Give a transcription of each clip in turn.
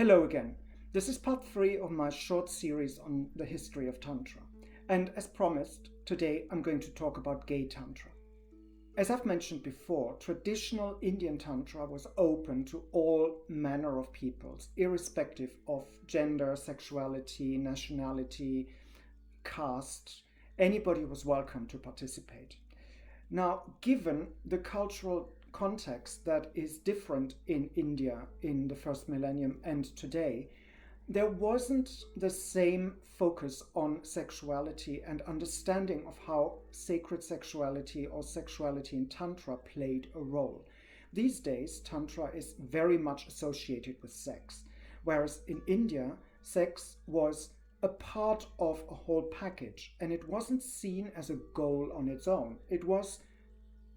Hello again. This is part 3 of my short series on the history of Tantra. And as promised, today I'm going to talk about Gay Tantra. As I've mentioned before, traditional Indian Tantra was open to all manner of peoples, irrespective of gender, sexuality, nationality, caste. Anybody was welcome to participate. Now, given the cultural context that is different in India in the first millennium and today, there wasn't the same focus on sexuality and understanding of how sacred sexuality or sexuality in Tantra played a role. These days, Tantra is very much associated with sex, whereas in India, sex was a part of a whole package, and it wasn't seen as a goal on its own. It was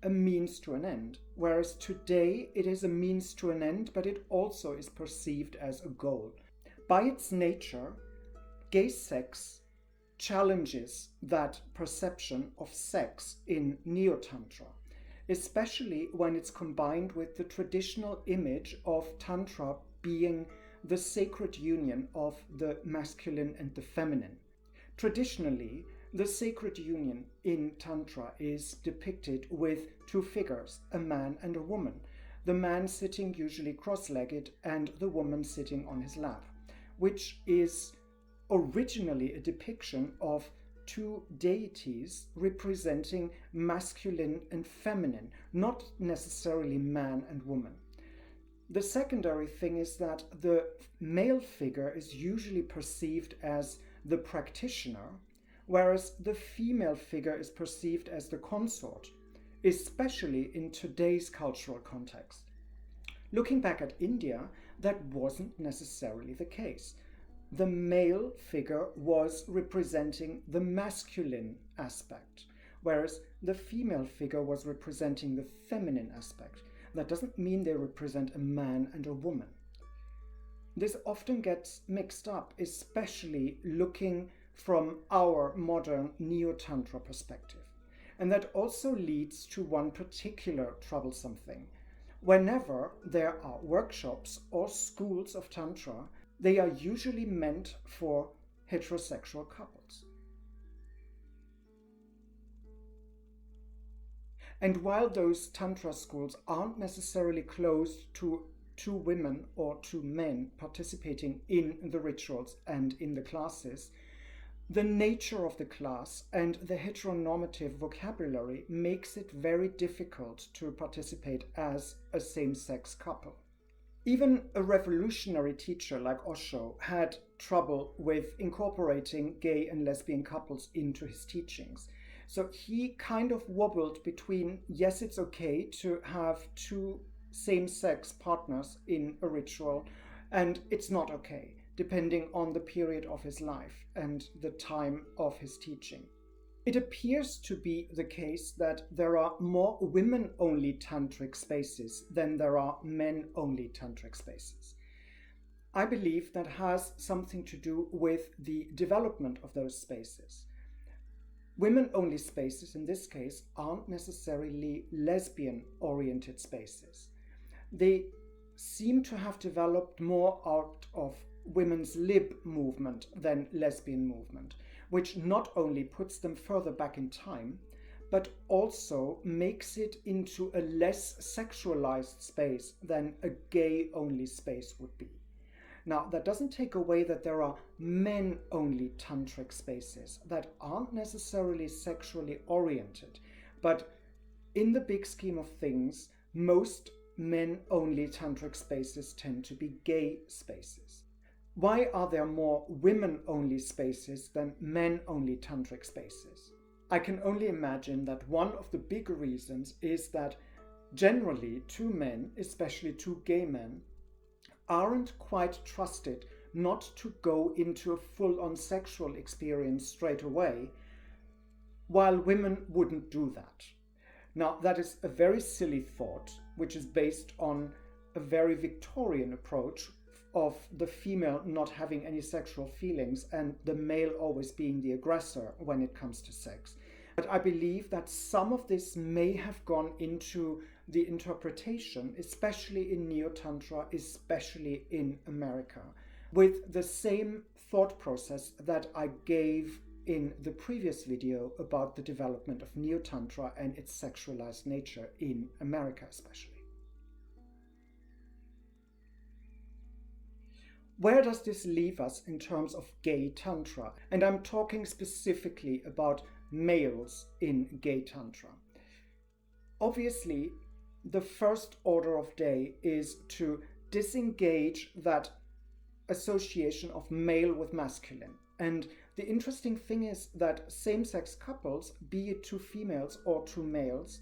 a means to an end, whereas today it is a means to an end, but it also is perceived as a goal. By its nature, gay sex challenges that perception of sex in Neo-Tantra, especially when it's combined with the traditional image of Tantra being the sacred union of the masculine and the feminine. Traditionally, the sacred union in Tantra is depicted with two figures, a man and a woman, the man sitting usually cross-legged and the woman sitting on his lap, which is originally a depiction of two deities representing masculine and feminine, not necessarily man and woman. The secondary thing is that the male figure is usually perceived as the practitioner, whereas the female figure is perceived as the consort, especially in today's cultural context. Looking back at India, that wasn't necessarily the case. The male figure was representing the masculine aspect, whereas the female figure was representing the feminine aspect. That doesn't mean they represent a man and a woman. This often gets mixed up, especially looking from our modern Neo-Tantra perspective. And that also leads to one particular troublesome thing. Whenever there are workshops or schools of Tantra, they are usually meant for heterosexual couples. And while those Tantra schools aren't necessarily closed to two women or two men participating in the rituals and in the classes, the nature of the class and the heteronormative vocabulary makes it very difficult to participate as a same-sex couple. Even a revolutionary teacher like Osho had trouble with incorporating gay and lesbian couples into his teachings. So he kind of wobbled between, yes, it's okay to have two same-sex partners in a ritual, and it's not okay, depending on the period of his life and the time of his teaching. It appears to be the case that there are more women-only tantric spaces than there are men-only tantric spaces. I believe that has something to do with the development of those spaces. Women-only spaces, in this case, aren't necessarily lesbian-oriented spaces. They seem to have developed more out of women's lib movement than lesbian movement, which not only puts them further back in time, but also makes it into a less sexualized space than a gay-only space would be. Now, that doesn't take away that there are men-only tantric spaces that aren't necessarily sexually oriented, but in the big scheme of things, most men-only tantric spaces tend to be gay spaces. Why are there more women-only spaces than men-only tantric spaces? I can only imagine that one of the big reasons is that generally two men, especially two gay men, aren't quite trusted not to go into a full-on sexual experience straight away, while women wouldn't do that. Now, that is a very silly thought, which is based on a very Victorian approach of the female not having any sexual feelings and the male always being the aggressor when it comes to sex. But I believe that some of this may have gone into the interpretation, especially in Neo-Tantra, especially in America, with the same thought process that I gave in the previous video about the development of Neo-Tantra and its sexualized nature in America especially. Where does this leave us in terms of Gay Tantra? And I'm talking specifically about males in Gay Tantra. Obviously, the first order of day is to disengage that association of male with masculine. And the interesting thing is that same-sex couples, be it two females or two males,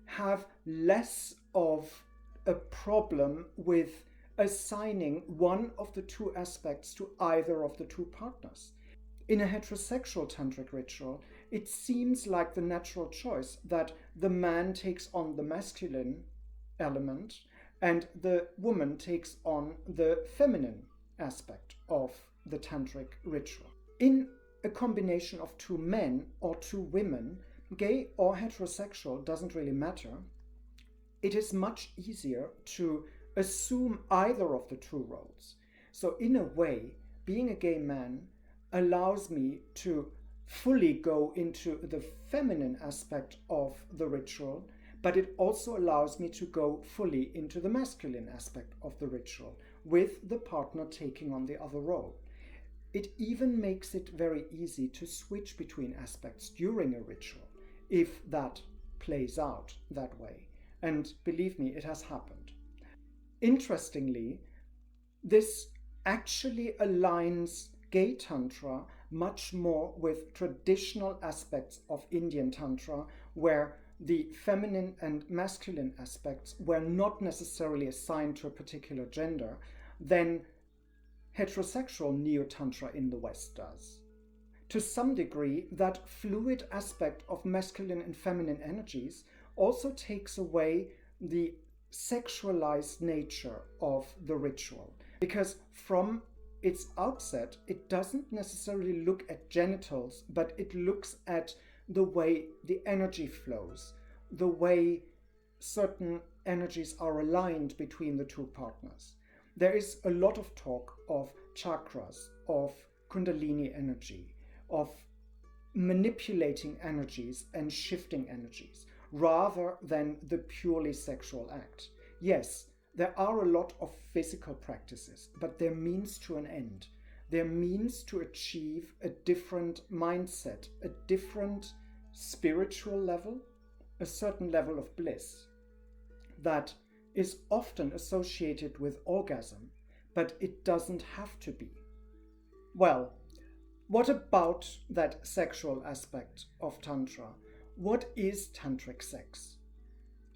have less of a problem with assigning one of the two aspects to either of the two partners. In a heterosexual tantric ritual, it seems like the natural choice that the man takes on the masculine element and the woman takes on the feminine aspect of the tantric ritual. In a combination of two men or two women, gay or heterosexual, doesn't really matter, it is much easier to assume either of the two roles. So in a way, being a gay man allows me to fully go into the feminine aspect of the ritual, but it also allows me to go fully into the masculine aspect of the ritual, with the partner taking on the other role. It even makes it very easy to switch between aspects during a ritual, if that plays out that way. And believe me, it has happened. Interestingly, this actually aligns Gay Tantra much more with traditional aspects of Indian Tantra, where the feminine and masculine aspects were not necessarily assigned to a particular gender, than heterosexual Neo-Tantra in the West does. To some degree, that fluid aspect of masculine and feminine energies also takes away the sexualized nature of the ritual, because from its outset it doesn't necessarily look at genitals, but it looks at the way the energy flows, the way certain energies are aligned between the two partners. There is a lot of talk of chakras, of kundalini energy, of manipulating energies and shifting energies, rather than the purely sexual act. Yes, there are a lot of physical practices, but they're means to an end. They're means to achieve a different mindset, a different spiritual level, a certain level of bliss that is often associated with orgasm, but it doesn't have to be. Well, what about that sexual aspect of Tantra? What is tantric sex?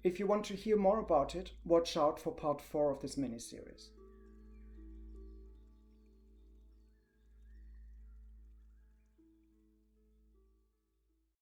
If you want to hear more about it, watch out for part 4 of this mini-series.